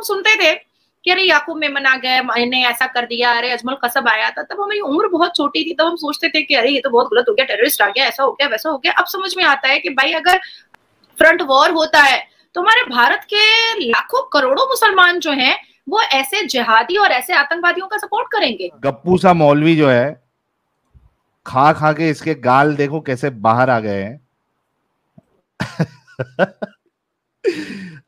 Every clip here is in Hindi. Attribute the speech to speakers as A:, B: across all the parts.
A: हम सुनते थे कि अरे याकूब मेमन आ गए, इन्हें ऐसा कर दिया, अरे अजमल कसब आया था, तब हमारी उम्र बहुत छोटी थी, तब हम सोचते थे कि अरे ये तो बहुत गलत हो गया, टेररिस्ट आ गया, ऐसा हो गया, वैसा हो गया। अब समझ में आता है कि भाई अगर फ्रंट वॉर होता है तो हमारे भारत के लाखों करोड़ों मुसलमान जो हैं वो ऐसे जिहादी और ऐसे आतंकवादियों का सपोर्ट करेंगे।
B: गप्पू सा मौलवी जो है, खा खा के इसके गाल देखो कैसे बाहर आ गए हैं।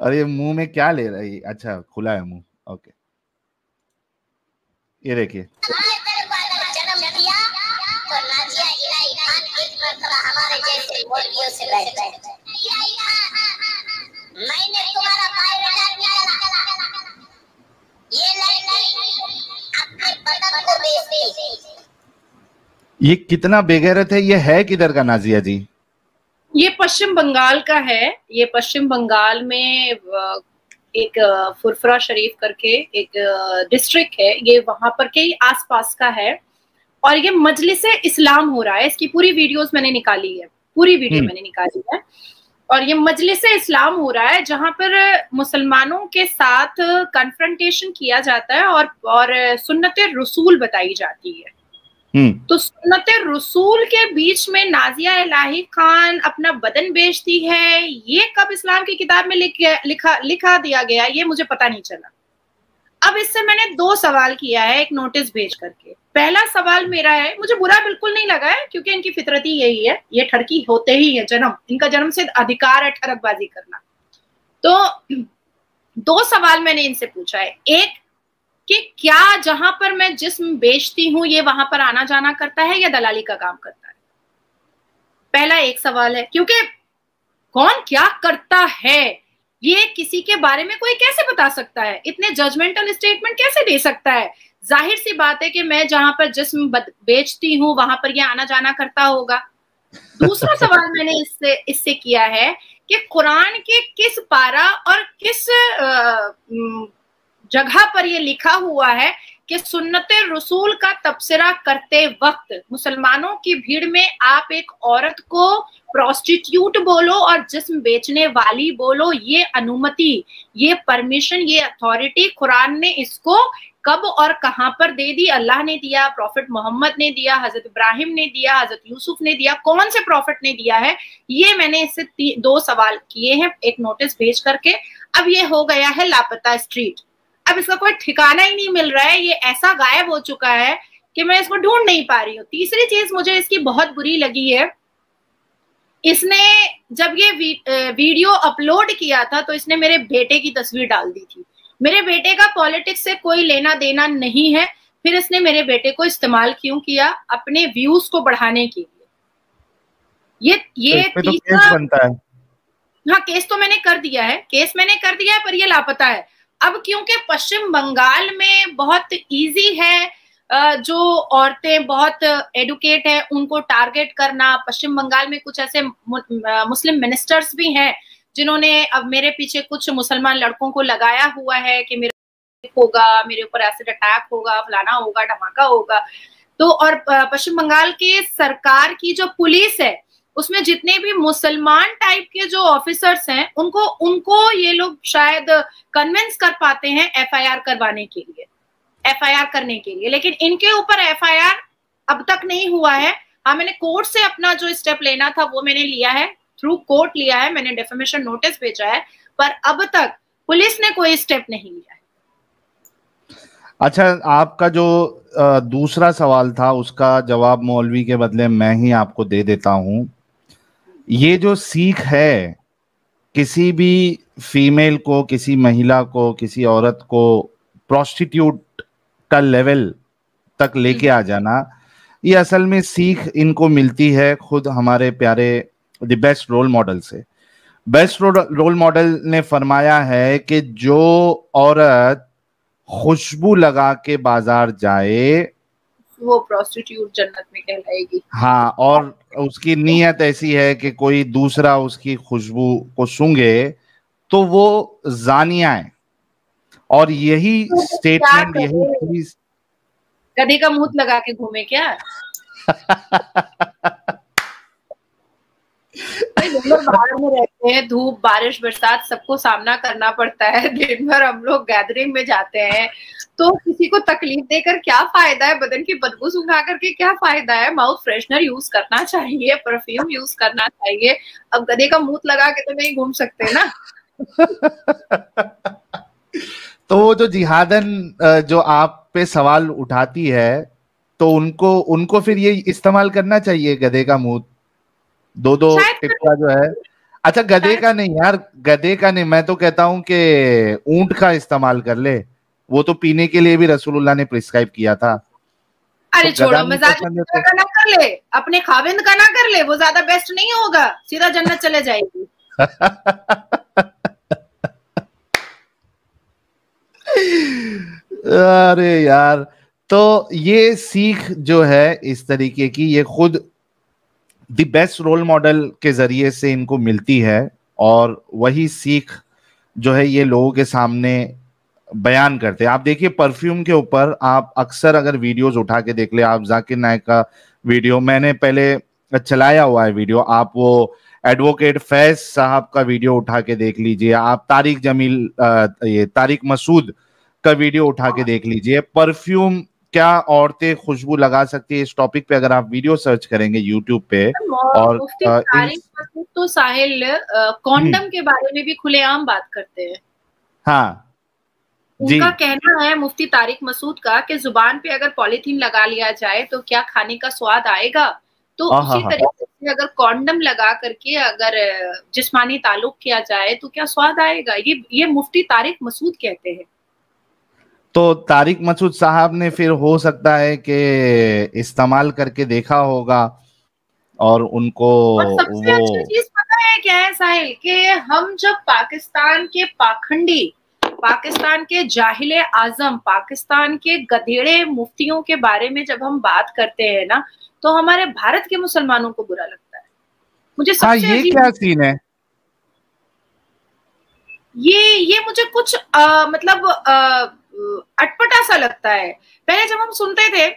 B: और ये मुंह में क्या ले रहा है? अच्छा खुला है मुंह, ओके। ये देखिए,
C: मैंने तुम्हारा बायोडाटा निकाला, ये लड़की अपने बदन को बेचती।
B: ये कितना बेगैरत है। ये है किधर का नाजिया जी?
A: ये पश्चिम बंगाल का है। ये पश्चिम बंगाल में एक फुरफुरा शरीफ करके एक डिस्ट्रिक्ट है, ये वहां पर के आसपास का है। और ये मजलिसे इस्लाम हो रहा है। इसकी पूरी वीडियोस मैंने निकाली है, पूरी वीडियो मैंने निकाली है। और ये मजलिसे इस्लाम हो रहा है जहां पर मुसलमानों के साथ कन्फ्रंटेशन किया जाता है और सुन्नते रसूल बताई जाती है। तो सुन्नते रसूल के बीच में नाजिया इलाही खान अपना बदन बेचती है, ये कब इस्लाम की किताब में लिखा दिया गया, ये मुझे पता नहीं चला। अब इससे मैंने 2 सवाल किया है एक नोटिस भेज करके। पहला सवाल मेरा है, मुझे बुरा बिल्कुल नहीं लगा है क्योंकि इनकी फितरत ही यही है, ये ठरकी होते ही है, इनका जन्म से अधिकार है ठरकबाजी करना। तो 2 सवाल मैंने इनसे पूछा है। एक कि क्या जहां पर मैं जिस्म बेचती हूं ये वहां पर आना जाना करता है या दलाली का काम करता है? पहला एक सवाल है, क्योंकि कौन क्या करता है ये किसी के बारे में कोई कैसे बता सकता है? इतने जजमेंटल स्टेटमेंट कैसे दे सकता है? जाहिर सी बात है कि मैं जहां पर जिस्म बेचती हूं वहां पर ये आना जाना करता होगा। दूसरा सवाल मैंने इससे किया है कि कुरान के किस पारा और किस जगह पर ये लिखा हुआ है कि सुन्नते रसूल का तबसरा करते वक्त मुसलमानों की भीड़ में आप एक औरत को प्रोस्टिट्यूट बोलो और जिस्म बेचने वाली बोलो, ये अनुमति, ये परमिशन, ये अथॉरिटी कुरान ने इसको कब और कहां पर दे दी? अल्लाह ने दिया, प्रॉफिट मोहम्मद ने दिया, हजरत इब्राहिम ने दिया, हजरत यूसुफ ने दिया, कौन से प्रॉफिट ने दिया है? ये मैंने इससे 2 सवाल किए हैं एक नोटिस भेज करके। अब ये हो गया है लापता स्ट्रीट, अब इसका कोई ठिकाना ही नहीं मिल रहा है, ये ऐसा गायब हो चुका है कि मैं इसको ढूंढ नहीं पा रही हूँ। तीसरी चीज मुझे इसकी बहुत बुरी लगी है, इसने जब ये वीडियो अपलोड किया था तो इसने मेरे बेटे की तस्वीर डाल दी थी। मेरे बेटे का पॉलिटिक्स से कोई लेना देना नहीं है, फिर इसने मेरे बेटे को इस्तेमाल क्यों किया? अपने व्यूज को बढ़ाने के लिए। ये
B: तो तीसरा केस बनता है।
A: हाँ, केस तो मैंने कर दिया है, पर ये लापता है। अब क्योंकि पश्चिम बंगाल में बहुत इजी है, जो औरतें बहुत एडुकेट है उनको टारगेट करना। पश्चिम बंगाल में कुछ ऐसे मुस्लिम मिनिस्टर्स भी हैं जिन्होंने अब मेरे पीछे कुछ मुसलमान लड़कों को लगाया हुआ है कि मेरे होगा, मेरे ऊपर एसिड अटैक होगा, फलाना होगा, धमाका होगा। तो और पश्चिम बंगाल के सरकार की जो पुलिस है उसमें जितने भी मुसलमान टाइप के जो ऑफिसर्स हैं उनको ये लोग शायद कन्विंस कर पाते हैं एफआईआर करवाने के लिए, एफआईआर करने के लिए, लेकिन इनके ऊपर एफआईआर अब तक नहीं हुआ है। हाँ, मैंने कोर्ट से अपना जो स्टेप लेना था वो मैंने लिया है, थ्रू कोर्ट लिया है, मैंने डेफेमेशन नोटिस भेजा है, पर अब तक पुलिस ने कोई स्टेप नहीं लिया है।
B: अच्छा, आपका जो दूसरा सवाल था उसका जवाब मौलवी के बदले मैं ही आपको दे देता हूं। ये जो सीख है किसी भी फीमेल को, किसी महिला को, किसी औरत को प्रोस्टिट्यूट का लेवल तक लेके आ जाना, ये असल में सीख इनको मिलती है खुद हमारे प्यारे द बेस्ट रोल मॉडल से। बेस्ट रोल मॉडल ने फरमाया है कि जो औरत खुशबू लगा के बाजार जाए
A: वो प्रोस्टिट्यूट जन्नत में कहलाएगी।
B: हाँ, और उसकी नीयत ऐसी है कि कोई दूसरा उसकी खुशबू को सूंघे तो वो जानिया है। और यही स्टेटमेंट, यही चीज
A: गधे का मुंह लगा के घूमे क्या? बाहर में रहते हैं, धूप बारिश बरसात सबको सामना करना पड़ता है, दिन भर हम लोग गैदरिंग में जाते हैं, तो किसी को तकलीफ देकर क्या फायदा है, बदन की बदबू सुखा करके क्या फायदा है। माउथ फ्रेशनर यूज करना चाहिए, परफ्यूम यूज करना चाहिए। अब गधे का मुंह लगा के तो नहीं घूम सकते ना।
B: तो वो जो जिहादन जो आप पे सवाल उठाती है, तो उनको फिर ये इस्तेमाल करना चाहिए गधे का मुंह, दो टिप्पा जो है। अच्छा, गधे का नहीं यार, गधे का नहीं, मैं तो कहता हूं कि ऊंट का इस्तेमाल कर ले, वो तो पीने के लिए भी रसूलुल्लाह ने प्रिस्क्राइब किया था।
A: अरे तो छोड़ो, मजाक का ना कर ले, अपने खाविंद का ना कर ले, वो ज्यादा बेस्ट नहीं होगा, सीधा जन्नत चले जाएगी।
B: अरे यार, तो ये सीख जो है इस तरीके की, ये खुद द बेस्ट रोल मॉडल के जरिए से इनको मिलती है, और वही सीख जो है ये लोगों के सामने बयान करते हैं। आप देखिए परफ्यूम के ऊपर, आप अक्सर अगर वीडियोस उठा के देख ले, आप जाकिर नायक का वीडियो मैंने पहले चलाया हुआ है वीडियो, आप वो एडवोकेट फैज साहब का वीडियो उठा के देख लीजिए, आप तारिक जमील ये तारिक मसूद का वीडियो उठा के देख लीजिए। परफ्यूम क्या औरतें खुशबू लगा सकती है, इस टॉपिक पे अगर आप वीडियो सर्च करेंगे यूट्यूब पे, और
A: तो साहिल कॉन्डम के बारे में भी खुलेआम बात करते हैं।
B: हाँ,
A: उनका कहना है, मुफ्ती तारिक मसूद का, कि जुबान पे अगर पॉलीथीन लगा लिया जाए तो क्या खाने का स्वाद आएगा, तो उसी तरीके से अगर कॉन्डम लगा करके अगर जिस्मानी ताल्लुक किया जाए तो क्या स्वाद आएगा। ये मुफ्ती तारिक मसूद कहते हैं।
B: तो तारिक मसूद साहब ने फिर हो सकता है कि इस्तेमाल करके देखा होगा, और उनको
A: और सबसे अच्छी चीज पता है क्या है साहिल, कि हम जब पाकिस्तान के पाखंडी, पाकिस्तान के जाहिले आजम, पाकिस्तान के गधेड़े मुफ्तियों के बारे में जब हम बात करते हैं ना, तो हमारे भारत के मुसलमानों को बुरा लगता है। मुझे सबसे
B: ये क्या सीन है,
A: ये मुझे कुछ मतलब अटपटा सा लगता है। पहले जब हम सुनते थे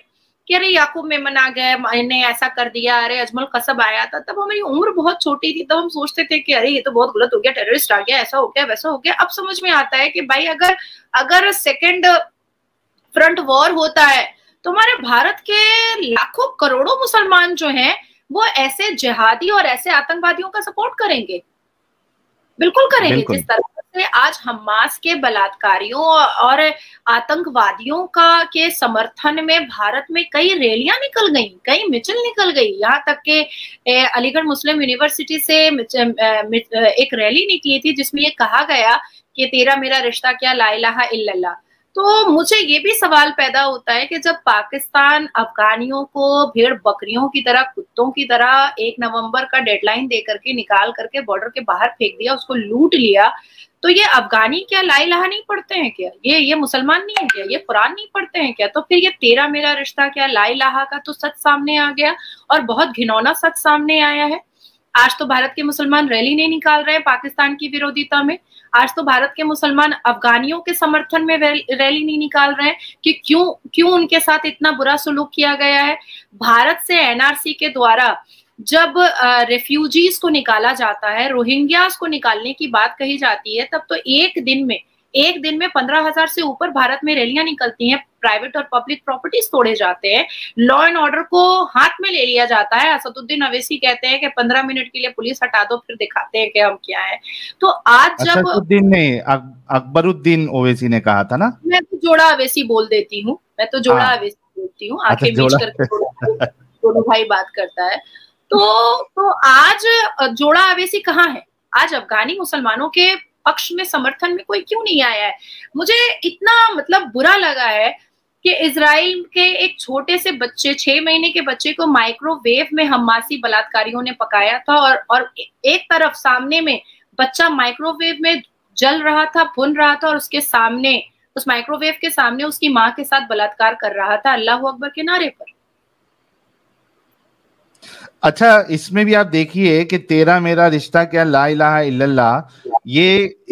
A: कि अरे याकूब मेमन आ गए, मैंने ऐसा कर दिया, अरे अजमल कसब आया था, तब हमारी उम्र बहुत छोटी थी, तब हम सोचते थे कि अरे ये तो बहुत गलत हो गया, टेररिस्ट आ गया, ऐसा हो गया, वैसा हो गया। अब समझ में आता है कि भाई अगर सेकेंड फ्रंट वॉर होता है तो हमारे भारत के लाखों करोड़ों मुसलमान जो हैं वो ऐसे जिहादी और ऐसे आतंकवादियों का सपोर्ट करेंगे, बिल्कुल करेंगे। जिस तरह से आज हमास के बलात्कारियों और आतंकवादियों के समर्थन में भारत में कई रैलियां निकल गई, कई मिছিল निकल गई, यहाँ तक के अलीगढ़ मुस्लिम यूनिवर्सिटी से एक रैली निकली थी जिसमें ये कहा गया कि तेरा मेरा रिश्ता क्या, ला इलाहा इल्लल्लाह। तो मुझे ये भी सवाल पैदा होता है कि जब पाकिस्तान अफगानियों को भेड़ बकरियों की तरह, कुत्तों की तरह 1 नवंबर का डेडलाइन दे करके निकाल करके बॉर्डर के बाहर फेंक दिया, उसको लूट लिया, तो ये अफगानी क्या ला इलाहा नहीं पढ़ते हैं क्या? ये मुसलमान नहीं है क्या? ये कुरान नहीं पढ़ते हैं क्या? तो फिर ये तेरा मेरा रिश्ता क्या, ला इलाहा का तो सच सामने आ गया, और बहुत घिनौना सच सामने आया है। आज तो भारत के मुसलमान रैली नहीं निकाल रहे हैं पाकिस्तान की विरोधिता में, आज तो भारत के मुसलमान अफगानियों के समर्थन में रैली नहीं निकाल रहे हैं कि क्यों उनके साथ इतना बुरा सलूक किया गया है। भारत से एनआरसी के द्वारा जब रेफ्यूजीज को निकाला जाता है, रोहिंग्यास को निकालने की बात कही जाती है, तब तो एक दिन में 15,000 से ऊपर भारत में रैलियां निकलती हैं, प्राइवेट और पब्लिक प्रॉपर्टीज तोड़े जाते हैं, लॉ एंड ऑर्डर को हाथ में ले लिया जाता है। असदुद्दीन अवैसी कहते हैं कि 15 मिनट के लिए पुलिस हटा दो, फिर दिखाते हैं कि हम क्या है। तो आज जब
B: असदुद्दीन नहीं, अकबरुद्दीन ओवैसी ने कहा था ना, मैं
A: तो जोड़ा अवैसी बोल देती हूँ, अवैसी बोलती हूँ, आंखें मीच करके दोनों भाई बात करता है। तो आज जोड़ा अवैसी कहाँ है? आज अफगानी मुसलमानों के पक्ष में, समर्थन में कोई क्यों नहीं आया है? मुझे इतना मतलब बुरा लगा है कि इजराइल के एक छोटे से बच्चे, 6 महीने के बच्चे को माइक्रोवेव में हमासी बलात्कारियों ने पकाया था, और एक तरफ सामने में बच्चा माइक्रोवेव में जल रहा था, भुन रहा था, और उसके सामने, उस माइक्रोवेव के सामने उसकी माँ के साथ बलात्कार कर रहा था अल्लाहू अकबर के नारे पर।
B: अच्छा, इसमें भी आप देखिए कि तेरा मेरा रिश्ता क्या, ला इलाहा इल्लल्लाह, ये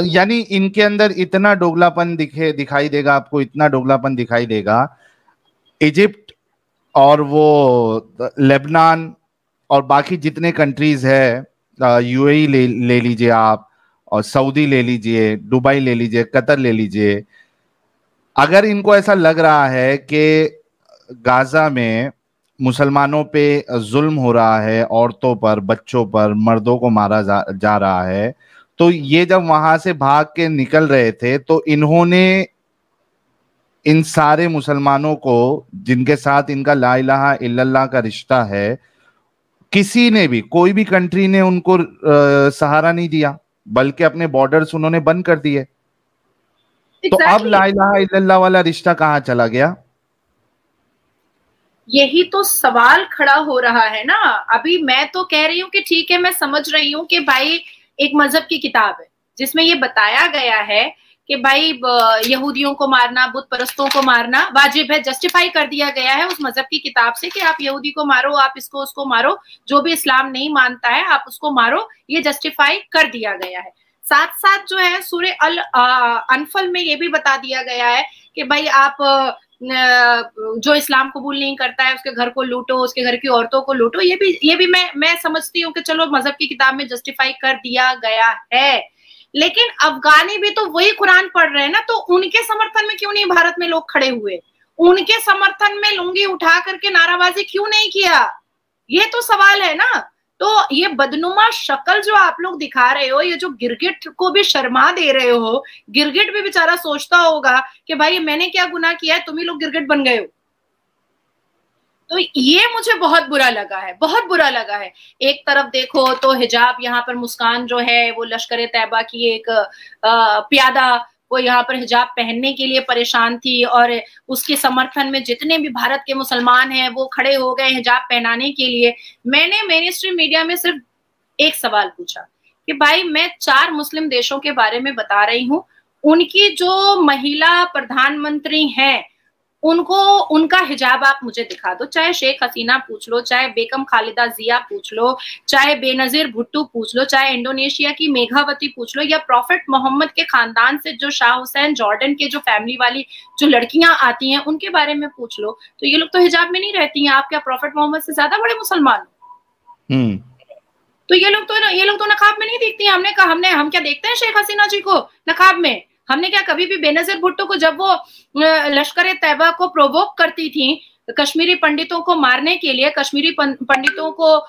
B: यानी इनके अंदर इतना डोगलापन दिखाई देगा आपको, इतना डोगलापन दिखाई देगा। इजिप्ट और वो लेबनान और बाकी जितने कंट्रीज है, यूएई ले लीजिए आप, और सऊदी ले लीजिए, दुबई ले लीजिए, कतर ले लीजिए, अगर इनको ऐसा लग रहा है कि गाजा में मुसलमानों पे जुल्म हो रहा है, औरतों पर, बच्चों पर, मर्दों को मारा जा रहा है, तो ये जब वहां से भाग के निकल रहे थे तो इन्होंने इन सारे मुसलमानों को, जिनके साथ इनका ला इलाहा इल्लल्लाह का रिश्ता है, किसी ने भी, कोई भी कंट्री ने उनको सहारा नहीं दिया, बल्कि अपने बॉर्डर्स उन्होंने बंद कर दिए। तो अब ला इलाहा इल्लल्लाह वाला रिश्ता कहाँ चला गया?
A: यही तो सवाल खड़ा हो रहा है ना। अभी मैं तो कह रही हूँ कि ठीक है, मैं समझ रही हूँ कि भाई एक मजहब की किताब है जिसमें ये बताया गया है कि भाई यहूदियों को मारना, बुत परस्तों को मारना वाजिब है, जस्टिफाई कर दिया गया है उस मजहब की किताब से कि आप यहूदी को मारो, आप इसको उसको मारो, जो भी इस्लाम नहीं मानता है आप उसको मारो, ये जस्टिफाई कर दिया गया है। साथ साथ जो है सूरह अनफल में ये भी बता दिया गया है कि भाई आप जो इस्लाम कबूल नहीं करता है उसके घर को लूटो, उसके घर की औरतों को लूटो। ये भी मैं समझती हूँ कि चलो मजहब की किताब में जस्टिफाई कर दिया गया है, लेकिन अफगानी भी तो वही कुरान पढ़ रहे हैं ना, तो उनके समर्थन में क्यों नहीं भारत में लोग खड़े हुए? उनके समर्थन में लुंगी उठा करके नाराबाजी क्यों नहीं किया? ये तो सवाल है ना। तो ये बदनुमा शक्ल जो आप लोग दिखा रहे हो, ये जो गिरगिट को भी शर्मा दे रहे हो, गिरगिट भी बेचारा सोचता होगा कि भाई मैंने क्या गुनाह किया है, तुम ही लोग गिरगिट बन गए हो। तो ये मुझे बहुत बुरा लगा है, बहुत बुरा लगा है। एक तरफ देखो तो हिजाब, यहाँ पर मुस्कान जो है वो लश्कर तैयबा की एक प्यादा, वो यहाँ पर हिजाब पहनने के लिए परेशान थी और उसके समर्थन में जितने भी भारत के मुसलमान हैं वो खड़े हो गए हिजाब पहनाने के लिए। मैंने मेन स्ट्रीम मीडिया में सिर्फ एक सवाल पूछा कि भाई मैं 4 मुस्लिम देशों के बारे में बता रही हूँ, उनकी जो महिला प्रधानमंत्री हैं उनको उनका हिजाब आप मुझे दिखा दो। चाहे शेख हसीना पूछ लो, चाहे बेगम खालिदा जिया पूछ लो, चाहे बेनजीर भुट्टो पूछ लो, चाहे इंडोनेशिया की मेघावती पूछ लो, या प्रॉफिट मोहम्मद के खानदान से जो शाह हुसैन जॉर्डन के जो फैमिली वाली जो लड़कियां आती हैं उनके बारे में पूछ लो, तो ये लोग तो हिजाब में नहीं रहती हैं। आप क्या प्रॉफिट मोहम्मद से ज्यादा बड़े मुसलमान? तो ये लोग तो नकाब में नहीं दिखती हैं। हमने कहा हम क्या देखते हैं शेख हसीना जी को नकाब में? हमने क्या कभी भी बेनजीर भुट्टो को, जब वो लश्कर तैयबा को प्रोवोक करती थी कश्मीरी पंडितों को मारने के लिए, कश्मीरी पंडितों को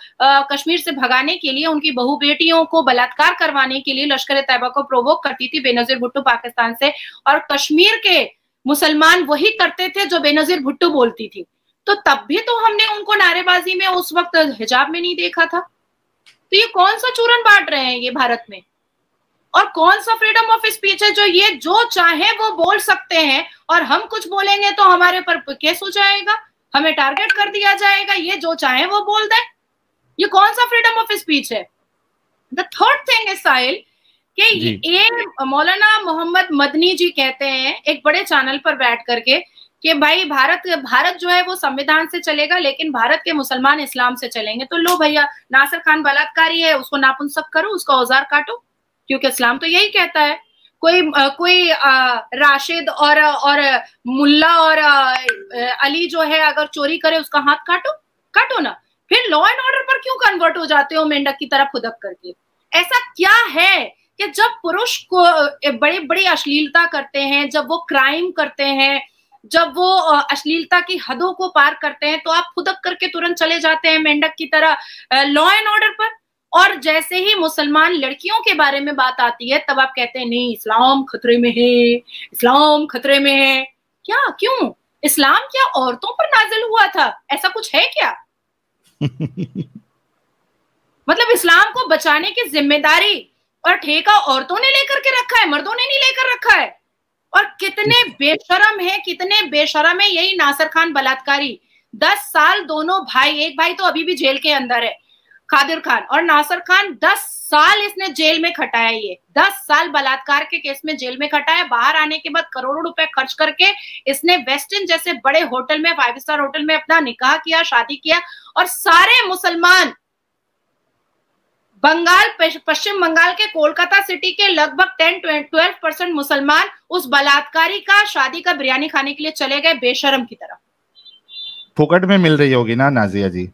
A: कश्मीर से भगाने के लिए, उनकी बहू बेटियों को बलात्कार करवाने के लिए लश्कर तैयबा को प्रोवोक करती थी बेनजीर भुट्टो पाकिस्तान से, और कश्मीर के मुसलमान वही करते थे जो बेनजीर भुट्टो बोलती थी। तो तब भी तो हमने उनको नारेबाजी में उस वक्त हिजाब में नहीं देखा था। तो ये कौन सा चूरन बांट रहे हैं ये भारत में? और कौन सा फ्रीडम ऑफ स्पीच है जो ये जो चाहे वो बोल सकते हैं, और हम कुछ बोलेंगे तो हमारे पर केस हो जाएगा, हमें टारगेट कर दिया जाएगा, ये जो चाहे वो बोल दे? ये कौन सा फ्रीडम ऑफ स्पीच है? द थर्ड थिंग इज साहिल कि ये मौलाना मोहम्मद मदनी जी कहते हैं एक बड़े चैनल पर बैठ करके कि भाई भारत जो है वो संविधान से चलेगा, लेकिन भारत के मुसलमान इस्लाम से चलेंगे। तो लो भैया, नासिर खान बलात्कारी है, उसको नापुंसक करो, उसका औजार काटो, क्योंकि इस्लाम तो यही कहता है। कोई राशिद और मुल्ला और अली जो है अगर चोरी करे उसका हाथ काटो ना। फिर लॉ एंड ऑर्डर पर क्यों कन्वर्ट हो जाते हो मेंढक की तरह खुदक करके? ऐसा क्या है कि जब पुरुष को बड़ी बड़ी अश्लीलता करते हैं, जब वो क्राइम करते हैं, जब वो अश्लीलता की हदों को पार करते हैं, तो आप खुदक करके तुरंत चले जाते हैं मेंढक की तरह लॉ एंड ऑर्डर पर। और जैसे ही मुसलमान लड़कियों के बारे में बात आती है तब आप कहते हैं नहीं, इस्लाम खतरे में है, इस्लाम खतरे में है। क्या? क्यों? इस्लाम क्या औरतों पर नाजिल हुआ था? ऐसा कुछ है क्या? मतलब इस्लाम को बचाने की जिम्मेदारी और ठेका औरतों ने लेकर के रखा है, मर्दों ने नहीं लेकर रखा है। और कितने बेशरम है यही नासिर खान बलात्कारी। 10 साल दोनों भाई, एक भाई तो अभी भी जेल के अंदर है, कादिर खान, और नासिर खान 10 साल इसने जेल में खटाया। ये 10 साल बलात्कार के केस में जेल में खटाया। बाहर आने के बाद करोड़ों रुपए खर्च करके इसने वेस्टर्न जैसे बड़े होटल में, 5 स्टार होटल में अपना निकाह किया, शादी किया, और सारे मुसलमान पश्चिम बंगाल के कोलकाता सिटी के लगभग 10-12% मुसलमान उस बलात्कारी का शादी का बिरयानी खाने के लिए चले गए बेशरम की तरह।
B: फुकट में मिल रही होगी ना नाजिया जी?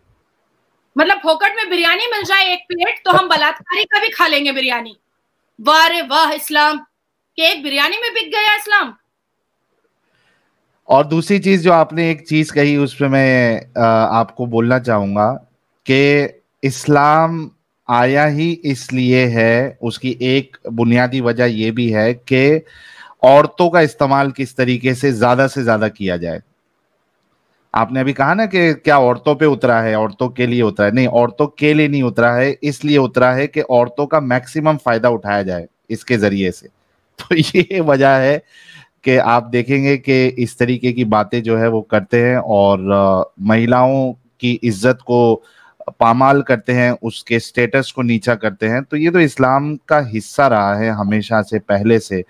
A: मतलब फोकट में बिरयानी मिल जाए एक प्लेट तो हम बलात्कारी का भी खा लेंगे बिरयानी। वाह रे वाह इस्लाम, कि एक बिरयानी में बिक गया इस्लाम।
B: और दूसरी चीज जो आपने एक चीज कही उस पे मैं आपको बोलना चाहूंगा कि इस्लाम आया ही इसलिए है, उसकी एक बुनियादी वजह यह भी है कि औरतों का इस्तेमाल किस तरीके से ज्यादा किया जाए। आपने अभी कहा ना कि क्या औरतों पे उतरा है, औरतों के लिए उतरा है, नहीं, औरतों के लिए नहीं उतरा है, इसलिए उतरा है कि औरतों का मैक्सिमम फायदा उठाया जाए इसके जरिए से। तो ये वजह है कि आप देखेंगे कि इस तरीके की बातें जो है वो करते हैं और महिलाओं की इज्जत को पामाल करते हैं, उसके स्टेटस को नीचा करते हैं। तो ये तो इस्लाम का हिस्सा रहा है हमेशा से, पहले से।